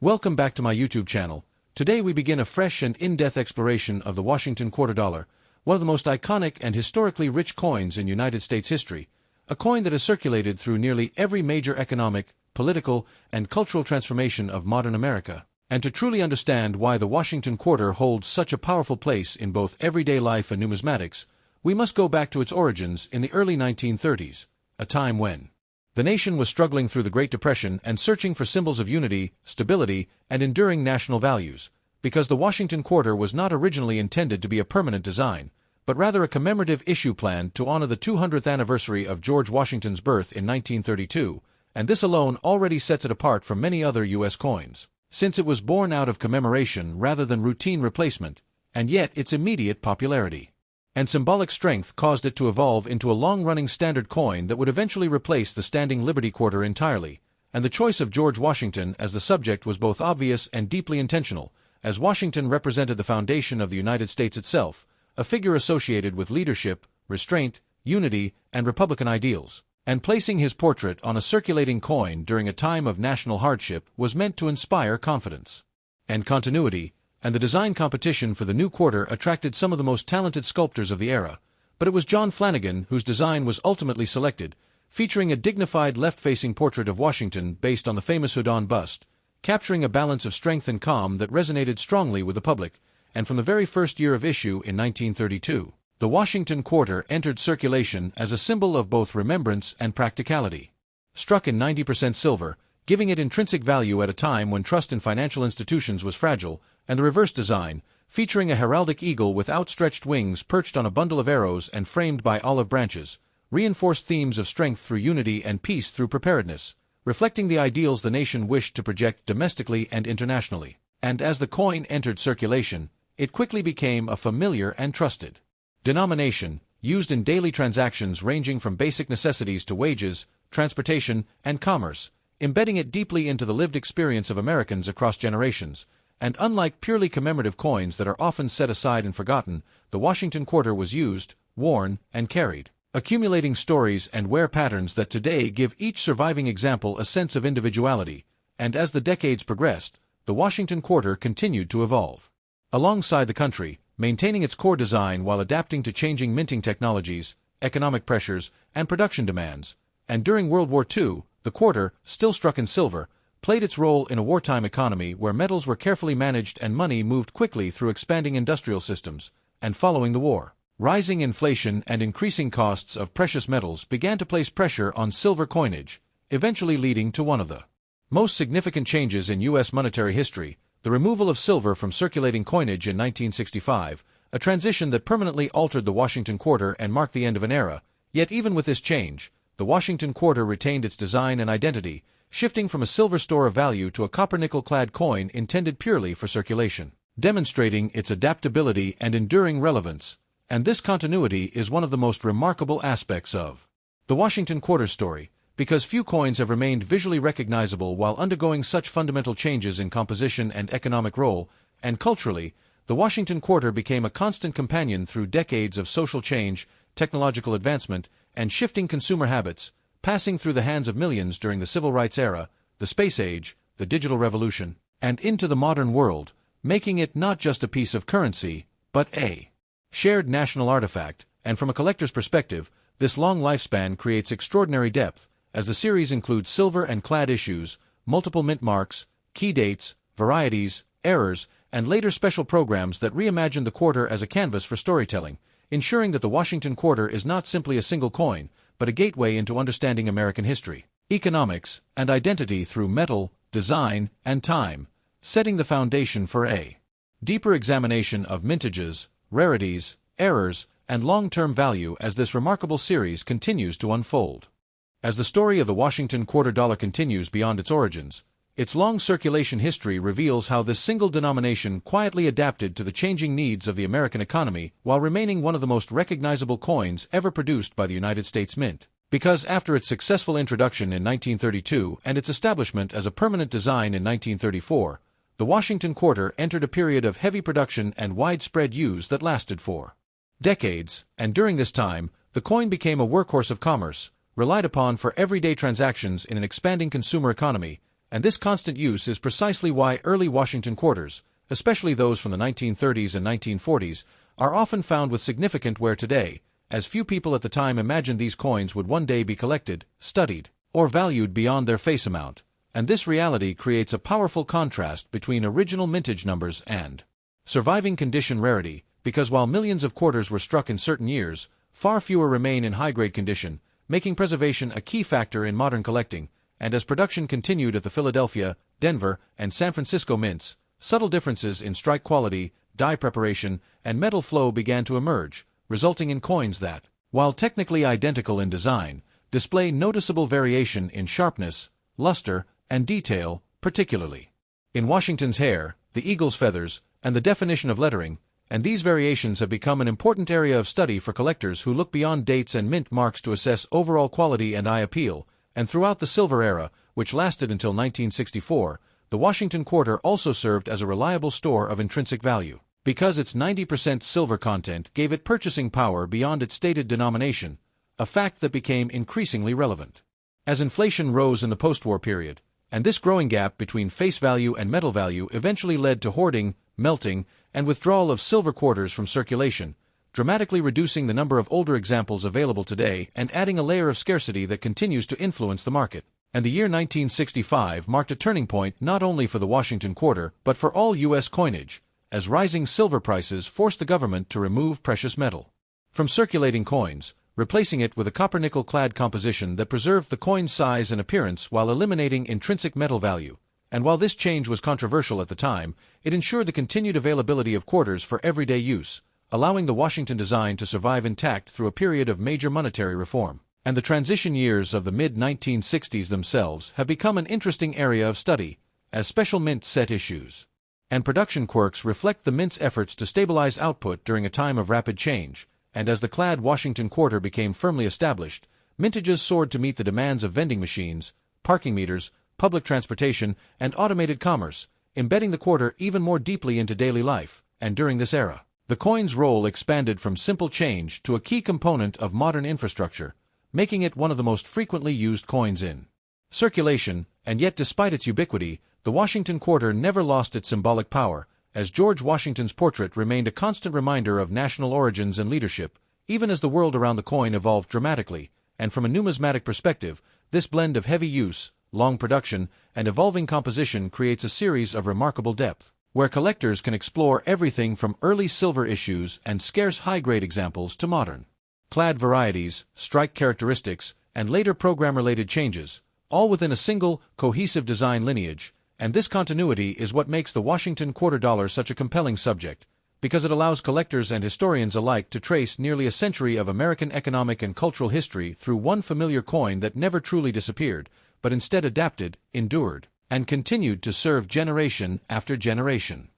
Welcome back to my YouTube channel. Today we begin a fresh and in-depth exploration of the Washington quarter dollar, one of the most iconic and historically rich coins in United States history, a coin that has circulated through nearly every major economic, political, and cultural transformation of modern America. And to truly understand why the Washington quarter holds such a powerful place in both everyday life and numismatics, we must go back to its origins in the early 1930s, a time when the nation was struggling through the Great Depression and searching for symbols of unity, stability, and enduring national values, because the Washington quarter was not originally intended to be a permanent design, but rather a commemorative issue planned to honor the 200th anniversary of George Washington's birth in 1932, and this alone already sets it apart from many other U.S. coins, since it was born out of commemoration rather than routine replacement, and yet its immediate popularity and symbolic strength caused it to evolve into a long-running standard coin that would eventually replace the standing Liberty quarter entirely, and the choice of George Washington as the subject was both obvious and deeply intentional, as Washington represented the foundation of the United States itself, a figure associated with leadership, restraint, unity, and Republican ideals, and placing his portrait on a circulating coin during a time of national hardship was meant to inspire confidence and continuity, and the design competition for the new quarter attracted some of the most talented sculptors of the era, but it was John Flanagan whose design was ultimately selected, featuring a dignified left-facing portrait of Washington based on the famous Houdon bust, capturing a balance of strength and calm that resonated strongly with the public, and from the very first year of issue in 1932, the Washington quarter entered circulation as a symbol of both remembrance and practicality. Struck in 90% silver, giving it intrinsic value at a time when trust in financial institutions was fragile, and the reverse design, featuring a heraldic eagle with outstretched wings perched on a bundle of arrows and framed by olive branches, reinforced themes of strength through unity and peace through preparedness, reflecting the ideals the nation wished to project domestically and internationally. And as the coin entered circulation, it quickly became a familiar and trusted denomination, used in daily transactions ranging from basic necessities to wages, transportation, and commerce, embedding it deeply into the lived experience of Americans across generations. And unlike purely commemorative coins that are often set aside and forgotten, the Washington quarter was used, worn, and carried, accumulating stories and wear patterns that today give each surviving example a sense of individuality. And as the decades progressed, the Washington quarter continued to evolve alongside the country, maintaining its core design while adapting to changing minting technologies, economic pressures, and production demands. And during World War II, the quarter, still struck in silver, played its role in a wartime economy where metals were carefully managed and money moved quickly through expanding industrial systems. And following the war, rising inflation and increasing costs of precious metals began to place pressure on silver coinage, eventually leading to one of the most significant changes in U.S. monetary history, the removal of silver from circulating coinage in 1965, a transition that permanently altered the Washington quarter and marked the end of an era. Yet even with this change, the Washington quarter retained its design and identity, shifting from a silver store of value to a copper-nickel-clad coin intended purely for circulation, demonstrating its adaptability and enduring relevance. And this continuity is one of the most remarkable aspects of the Washington quarter story, because few coins have remained visually recognizable while undergoing such fundamental changes in composition and economic role, and culturally, the Washington quarter became a constant companion through decades of social change, technological advancement, and shifting consumer habits, passing through the hands of millions during the civil rights era, the space age, the digital revolution, and into the modern world, making it not just a piece of currency, but a shared national artifact. And from a collector's perspective, this long lifespan creates extraordinary depth, as the series includes silver and clad issues, multiple mint marks, key dates, varieties, errors, and later special programs that reimagine the quarter as a canvas for storytelling, ensuring that the Washington quarter is not simply a single coin, but a gateway into understanding American history, economics, and identity through metal, design, and time, setting the foundation for a deeper examination of mintages, rarities, errors, and long-term value as this remarkable series continues to unfold. As the story of the Washington quarter dollar continues beyond its origins, its long circulation history reveals how this single denomination quietly adapted to the changing needs of the American economy while remaining one of the most recognizable coins ever produced by the United States Mint. Because after its successful introduction in 1932 and its establishment as a permanent design in 1934, the Washington quarter entered a period of heavy production and widespread use that lasted for decades, and during this time, the coin became a workhorse of commerce, relied upon for everyday transactions in an expanding consumer economy, and this constant use is precisely why early Washington quarters, especially those from the 1930s and 1940s, are often found with significant wear today, as few people at the time imagined these coins would one day be collected, studied, or valued beyond their face amount, and this reality creates a powerful contrast between original mintage numbers and surviving condition rarity, because while millions of quarters were struck in certain years, far fewer remain in high-grade condition, making preservation a key factor in modern collecting, and as production continued at the Philadelphia, Denver, and San Francisco mints, subtle differences in strike quality, die preparation, and metal flow began to emerge, resulting in coins that, while technically identical in design, display noticeable variation in sharpness, luster, and detail, particularly in Washington's hair, the eagle's feathers, and the definition of lettering, and these variations have become an important area of study for collectors who look beyond dates and mint marks to assess overall quality and eye appeal, and throughout the silver era, which lasted until 1964, the Washington quarter also served as a reliable store of intrinsic value, because its 90% silver content gave it purchasing power beyond its stated denomination, a fact that became increasingly relevant as inflation rose in the post-war period, and this growing gap between face value and metal value eventually led to hoarding, melting, and withdrawal of silver quarters from circulation, dramatically reducing the number of older examples available today and adding a layer of scarcity that continues to influence the market. And the year 1965 marked a turning point not only for the Washington quarter but for all U.S. coinage, as rising silver prices forced the government to remove precious metal from circulating coins, replacing it with a copper-nickel-clad composition that preserved the coin's size and appearance while eliminating intrinsic metal value. And while this change was controversial at the time, it ensured the continued availability of quarters for everyday use, allowing the Washington design to survive intact through a period of major monetary reform. And the transition years of the mid-1960s themselves have become an interesting area of study, as special mint set issues and production quirks reflect the mint's efforts to stabilize output during a time of rapid change, and as the clad Washington quarter became firmly established, mintages soared to meet the demands of vending machines, parking meters, public transportation, and automated commerce, embedding the quarter even more deeply into daily life. And during this era, the coin's role expanded from simple change to a key component of modern infrastructure, making it one of the most frequently used coins in circulation. And yet despite its ubiquity, the Washington quarter never lost its symbolic power, as George Washington's portrait remained a constant reminder of national origins and leadership, even as the world around the coin evolved dramatically. And from a numismatic perspective, this blend of heavy use, long production, and evolving composition creates a series of remarkable depth, where collectors can explore everything from early silver issues and scarce high-grade examples to modern clad varieties, strike characteristics, and later program-related changes, all within a single, cohesive design lineage. And this continuity is what makes the Washington quarter dollar such a compelling subject, because it allows collectors and historians alike to trace nearly a century of American economic and cultural history through one familiar coin that never truly disappeared, but instead adapted, endured, and continued to serve generation after generation.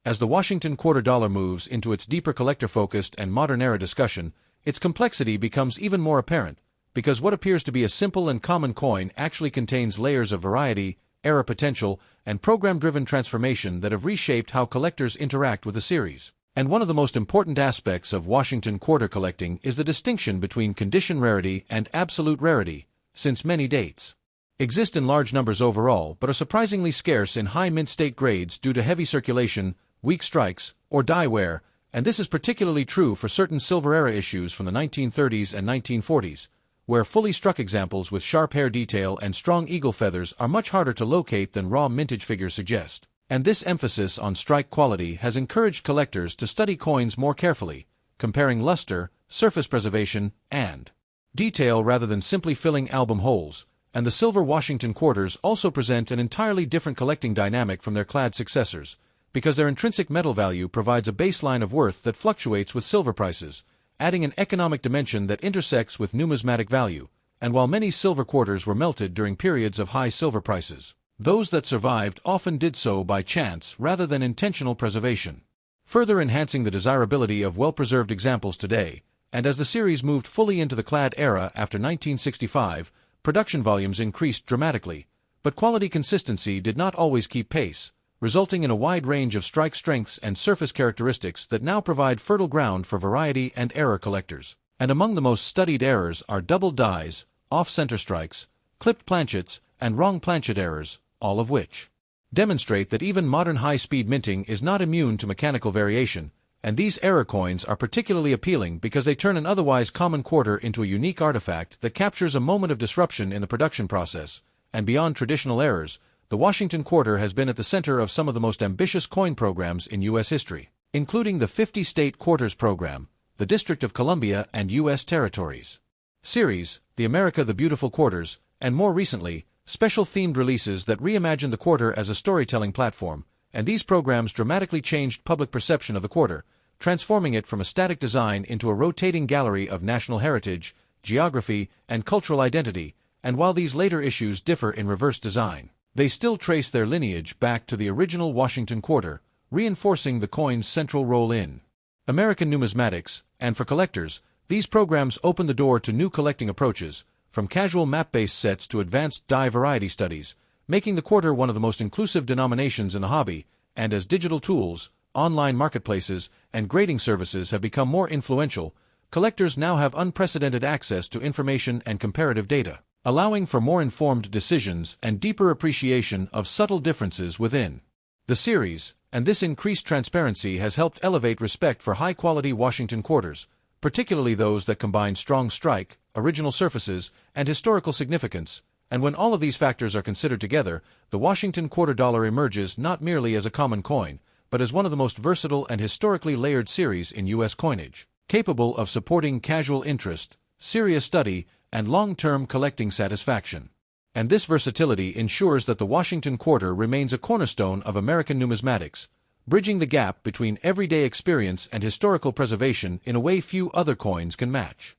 As the Washington quarter dollar moves into its deeper collector-focused and modern-era discussion, its complexity becomes even more apparent, because what appears to be a simple and common coin actually contains layers of variety, era potential, and program-driven transformation that have reshaped how collectors interact with the series. And one of the most important aspects of Washington quarter collecting is the distinction between condition rarity and absolute rarity, since many dates exist in large numbers overall but are surprisingly scarce in high mint state grades due to heavy circulation, weak strikes, or die wear, and this is particularly true for certain silver era issues from the 1930s and 1940s, where fully struck examples with sharp hair detail and strong eagle feathers are much harder to locate than raw mintage figures suggest. And this emphasis on strike quality has encouraged collectors to study coins more carefully, comparing luster, surface preservation, and detail rather than simply filling album holes. And the silver Washington quarters also present an entirely different collecting dynamic from their clad successors, because their intrinsic metal value provides a baseline of worth that fluctuates with silver prices, adding an economic dimension that intersects with numismatic value. And while many silver quarters were melted during periods of high silver prices, those that survived often did so by chance rather than intentional preservation, further enhancing the desirability of well-preserved examples today. And as the series moved fully into the clad era after 1965, production volumes increased dramatically, but quality consistency did not always keep pace, resulting in a wide range of strike strengths and surface characteristics that now provide fertile ground for variety and error collectors. And among the most studied errors are double dies, off-center strikes, clipped planchets, and wrong planchet errors, all of which demonstrate that even modern high-speed minting is not immune to mechanical variation, and these error coins are particularly appealing because they turn an otherwise common quarter into a unique artifact that captures a moment of disruption in the production process. And beyond traditional errors, the Washington Quarter has been at the center of some of the most ambitious coin programs in U.S. history, including the 50-state quarters program, the District of Columbia and U.S. territories series, the America the Beautiful Quarters, and more recently, special themed releases that reimagined the quarter as a storytelling platform. And these programs dramatically changed public perception of the quarter, transforming it from a static design into a rotating gallery of national heritage, geography, and cultural identity. And while these later issues differ in reverse design, they still trace their lineage back to the original Washington Quarter, reinforcing the coin's central role in American numismatics. And for collectors, these programs open the door to new collecting approaches, from casual map-based sets to advanced die variety studies, making the quarter one of the most inclusive denominations in the hobby. And as digital tools, online marketplaces, and grading services have become more influential, collectors now have unprecedented access to information and comparative data, allowing for more informed decisions and deeper appreciation of subtle differences within the series. And this increased transparency has helped elevate respect for high-quality Washington quarters, particularly those that combine strong strike, original surfaces, and historical significance. And when all of these factors are considered together, the Washington Quarter Dollar emerges not merely as a common coin, but as one of the most versatile and historically layered series in U.S. coinage, capable of supporting casual interest, serious study, and long-term collecting satisfaction. And this versatility ensures that the Washington Quarter remains a cornerstone of American numismatics, bridging the gap between everyday experience and historical preservation in a way few other coins can match.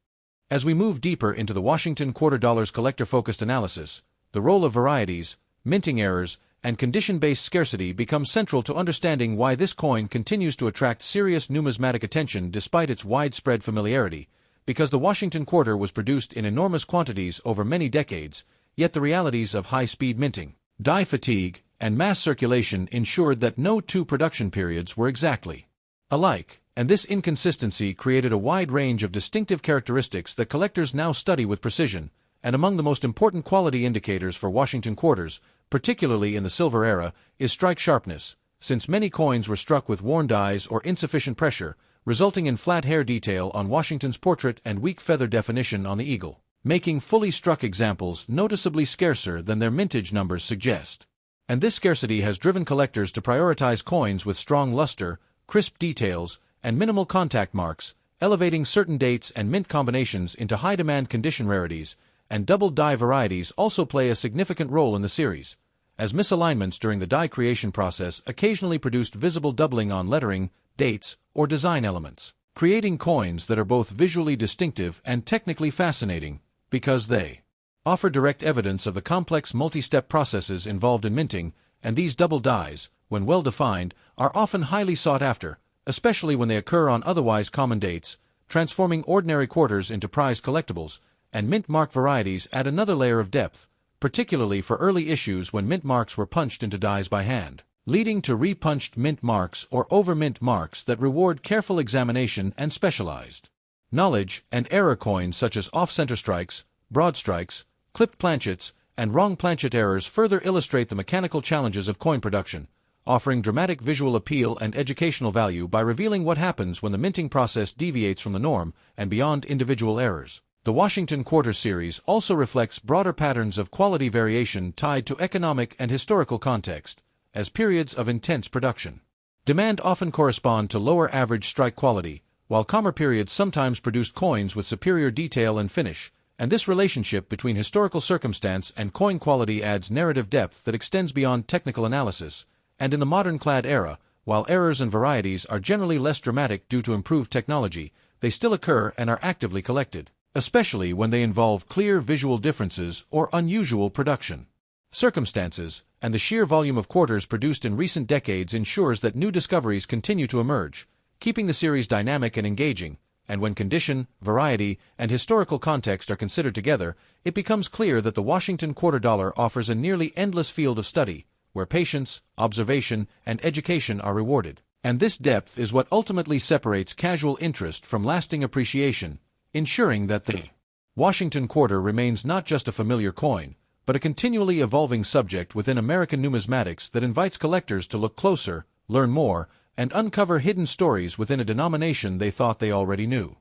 As we move deeper into the Washington Quarter Dollar's collector-focused analysis, the role of varieties, minting errors, and condition-based scarcity becomes central to understanding why this coin continues to attract serious numismatic attention despite its widespread familiarity. Because the Washington Quarter was produced in enormous quantities over many decades, yet the realities of high-speed minting, die fatigue, and mass circulation ensured that no two production periods were exactly alike. And this inconsistency created a wide range of distinctive characteristics that collectors now study with precision. And among the most important quality indicators for Washington quarters, particularly in the silver era, is strike sharpness, since many coins were struck with worn dies or insufficient pressure, resulting in flat hair detail on Washington's portrait and weak feather definition on the eagle, making fully struck examples noticeably scarcer than their mintage numbers suggest. And this scarcity has driven collectors to prioritize coins with strong luster, crisp details, and minimal contact marks, elevating certain dates and mint combinations into high-demand condition rarities. And double die varieties also play a significant role in the series, as misalignments during the die creation process occasionally produced visible doubling on lettering, dates, or design elements, creating coins that are both visually distinctive and technically fascinating, because they offer direct evidence of the complex multi-step processes involved in minting. And these double dies, when well-defined, are often highly sought after, especially when they occur on otherwise common dates, transforming ordinary quarters into prized collectibles. And mint mark varieties add another layer of depth, particularly for early issues when mint marks were punched into dies by hand, leading to repunched mint marks or over-mint marks that reward careful examination and specialized knowledge. And error coins such as off-center strikes, broad strikes, clipped planchets, and wrong planchet errors further illustrate the mechanical challenges of coin production, offering dramatic visual appeal and educational value by revealing what happens when the minting process deviates from the norm and beyond individual errors. The Washington Quarter series also reflects broader patterns of quality variation tied to economic and historical context, as periods of intense production demand often correspond to lower average strike quality, while calmer periods sometimes produced coins with superior detail and finish. And this relationship between historical circumstance and coin quality adds narrative depth that extends beyond technical analysis. And in the modern clad era, while errors and varieties are generally less dramatic due to improved technology, they still occur and are actively collected, especially when they involve clear visual differences or unusual production circumstances. And the sheer volume of quarters produced in recent decades ensures that new discoveries continue to emerge, keeping the series dynamic and engaging. And when condition, variety, and historical context are considered together, it becomes clear that the Washington Quarter Dollar offers a nearly endless field of study, where patience, observation, and education are rewarded. And this depth is what ultimately separates casual interest from lasting appreciation, ensuring that the Washington Quarter remains not just a familiar coin, but a continually evolving subject within American numismatics that invites collectors to look closer, learn more, and uncover hidden stories within a denomination they thought they already knew.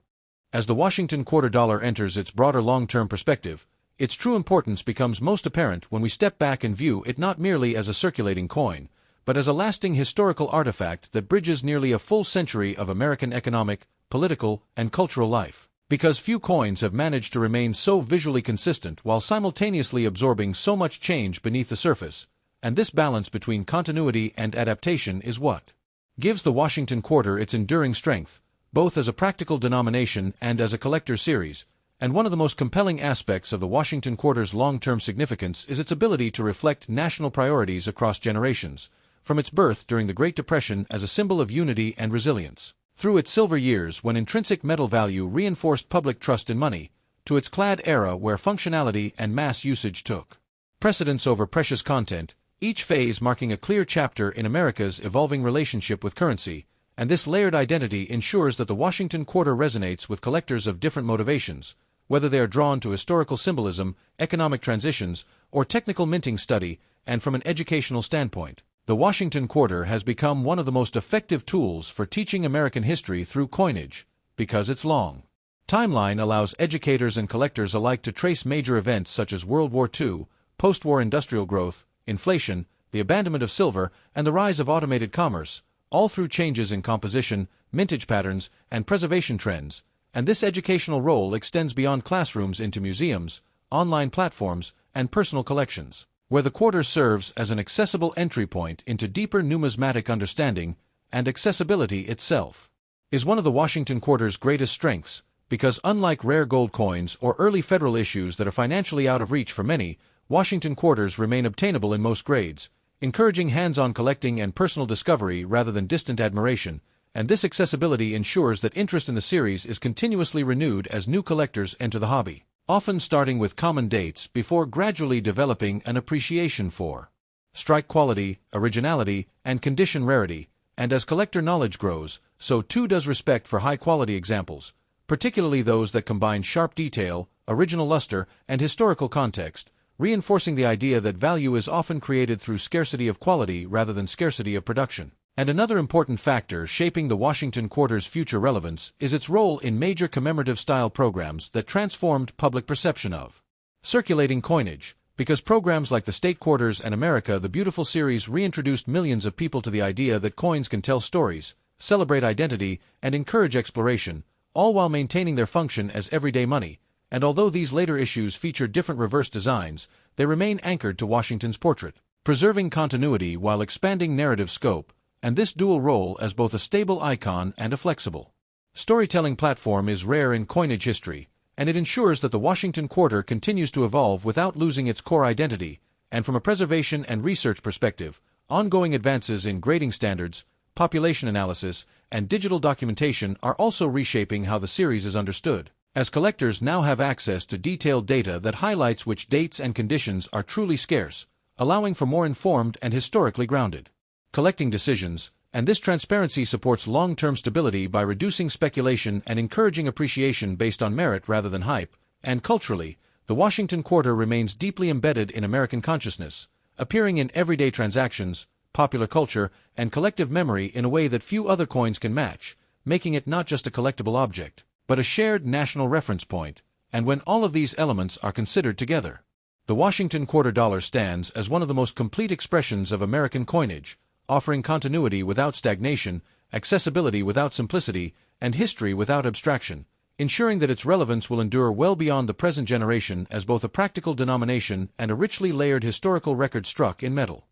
As the Washington quarter dollar enters its broader long-term perspective, its true importance becomes most apparent when we step back and view it not merely as a circulating coin, but as a lasting historical artifact that bridges nearly a full century of American economic, political, and cultural life. Because few coins have managed to remain so visually consistent while simultaneously absorbing so much change beneath the surface, and this balance between continuity and adaptation is what gives the Washington quarter its enduring strength, both as a practical denomination and as a collector series. And one of the most compelling aspects of the Washington quarter's long-term significance is its ability to reflect national priorities across generations, from its birth during the Great Depression as a symbol of unity and resilience, through its silver years when intrinsic metal value reinforced public trust in money, to its clad era where functionality and mass usage took precedence over precious content, each phase marking a clear chapter in America's evolving relationship with currency, and this layered identity ensures that the Washington quarter resonates with collectors of different motivations, whether they are drawn to historical symbolism, economic transitions, or technical minting study. And from an educational standpoint, the Washington quarter has become one of the most effective tools for teaching American history through coinage, because its long timeline allows educators and collectors alike to trace major events such as World War II, post-war industrial growth, inflation, the abandonment of silver, and the rise of automated commerce, all through changes in composition, mintage patterns, and preservation trends. And this educational role extends beyond classrooms into museums, online platforms, and personal collections, where the quarter serves as an accessible entry point into deeper numismatic understanding, and accessibility itself is one of the Washington quarter's greatest strengths, because unlike rare gold coins or early federal issues that are financially out of reach for many, Washington quarters remain obtainable in most grades, encouraging hands-on collecting and personal discovery rather than distant admiration. And this accessibility ensures that interest in the series is continuously renewed as new collectors enter the hobby, often starting with common dates before gradually developing an appreciation for strike quality, originality, and condition rarity. And as collector knowledge grows, so too does respect for high-quality examples, particularly those that combine sharp detail, original luster, and historical context, reinforcing the idea that value is often created through scarcity of quality rather than scarcity of production. And another important factor shaping the Washington quarter's future relevance is its role in major commemorative-style programs that transformed public perception of circulating coinage, because programs like the State Quarters and America the Beautiful series reintroduced millions of people to the idea that coins can tell stories, celebrate identity, and encourage exploration, all while maintaining their function as everyday money. And although these later issues feature different reverse designs, they remain anchored to Washington's portrait, preserving continuity while expanding narrative scope. And this dual role as both a stable icon and a flexible storytelling platform is rare in coinage history, and it ensures that the Washington quarter continues to evolve without losing its core identity. And from a preservation and research perspective, ongoing advances in grading standards, population analysis, and digital documentation are also reshaping how the series is understood, as collectors now have access to detailed data that highlights which dates and conditions are truly scarce, allowing for more informed and historically grounded collecting decisions. And this transparency supports long-term stability by reducing speculation and encouraging appreciation based on merit rather than hype. And culturally, the Washington quarter remains deeply embedded in American consciousness, appearing in everyday transactions, popular culture, and collective memory in a way that few other coins can match, making it not just a collectible object, but a shared national reference point. And when all of these elements are considered together, the Washington quarter dollar stands as one of the most complete expressions of American coinage, offering continuity without stagnation, accessibility without simplicity, and history without abstraction, ensuring that its relevance will endure well beyond the present generation as both a practical denomination and a richly layered historical record struck in metal.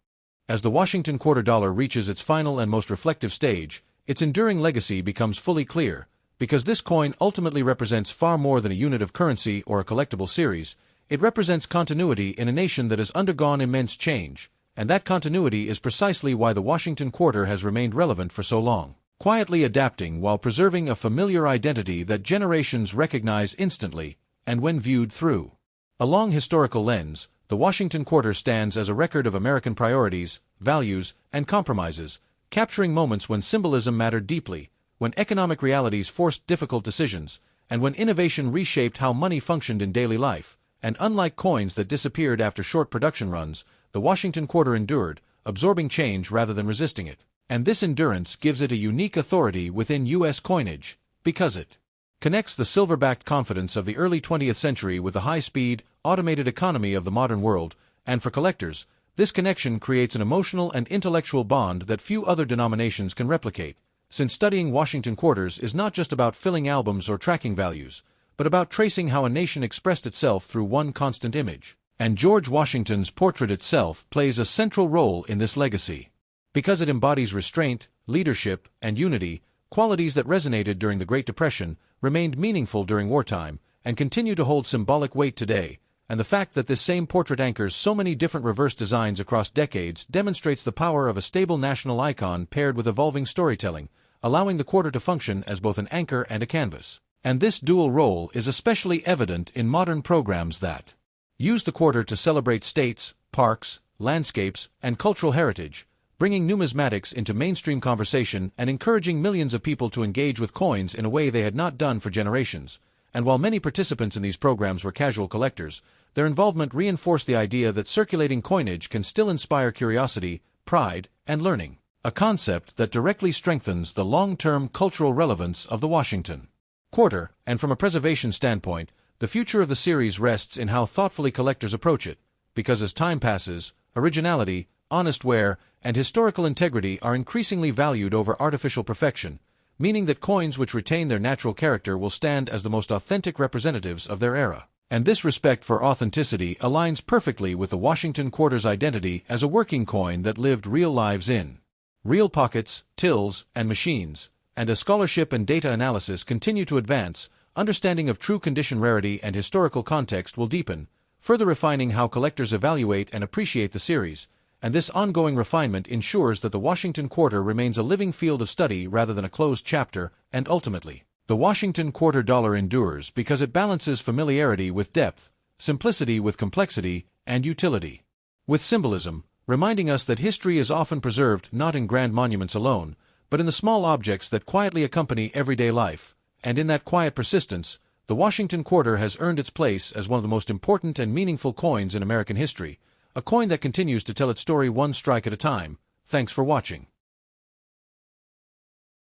As the Washington quarter dollar reaches its final and most reflective stage, its enduring legacy becomes fully clear, because this coin ultimately represents far more than a unit of currency or a collectible series. It represents continuity in a nation that has undergone immense change. And that continuity is precisely why the Washington quarter has remained relevant for so long, quietly adapting while preserving a familiar identity that generations recognize instantly. And when viewed through a long historical lens, the Washington quarter stands as a record of American priorities, values, and compromises, capturing moments when symbolism mattered deeply, when economic realities forced difficult decisions, and when innovation reshaped how money functioned in daily life. and unlike coins that disappeared after short production runs, the Washington quarter endured, absorbing change rather than resisting it. And this endurance gives it a unique authority within U.S. coinage, because it connects the silver-backed confidence of the early 20th century with the high-speed, automated economy of the modern world, and for collectors, this connection creates an emotional and intellectual bond that few other denominations can replicate, since studying Washington quarters is not just about filling albums or tracking values, but about tracing how a nation expressed itself through one constant image. And George Washington's portrait itself plays a central role in this legacy. Because it embodies restraint, leadership, and unity, qualities that resonated during the Great Depression, remained meaningful during wartime, and continue to hold symbolic weight today, and the fact that this same portrait anchors so many different reverse designs across decades demonstrates the power of a stable national icon paired with evolving storytelling, allowing the quarter to function as both an anchor and a canvas. And this dual role is especially evident in modern programs that use the quarter to celebrate states, parks, landscapes, and cultural heritage, bringing numismatics into mainstream conversation and encouraging millions of people to engage with coins in a way they had not done for generations. And while many participants in these programs were casual collectors, their involvement reinforced the idea that circulating coinage can still inspire curiosity, pride, and learning, a concept that directly strengthens the long-term cultural relevance of the Washington quarter. And from a preservation standpoint, the future of the series rests in how thoughtfully collectors approach it, because as time passes, originality, honest wear, and historical integrity are increasingly valued over artificial perfection, meaning that coins which retain their natural character will stand as the most authentic representatives of their era. And this respect for authenticity aligns perfectly with the Washington quarter's identity as a working coin that lived real lives in real pockets, tills, and machines. And as scholarship and data analysis continue to advance, understanding of true condition rarity and historical context will deepen, further refining how collectors evaluate and appreciate the series. And this ongoing refinement ensures that the Washington quarter remains a living field of study rather than a closed chapter, and ultimately, the Washington quarter dollar endures because it balances familiarity with depth, simplicity with complexity, and utility with symbolism, reminding us that history is often preserved not in grand monuments alone, but in the small objects that quietly accompany everyday life. And in that quiet persistence, the Washington quarter has earned its place as one of the most important and meaningful coins in American history, a coin that continues to tell its story one strike at a time. Thanks for watching.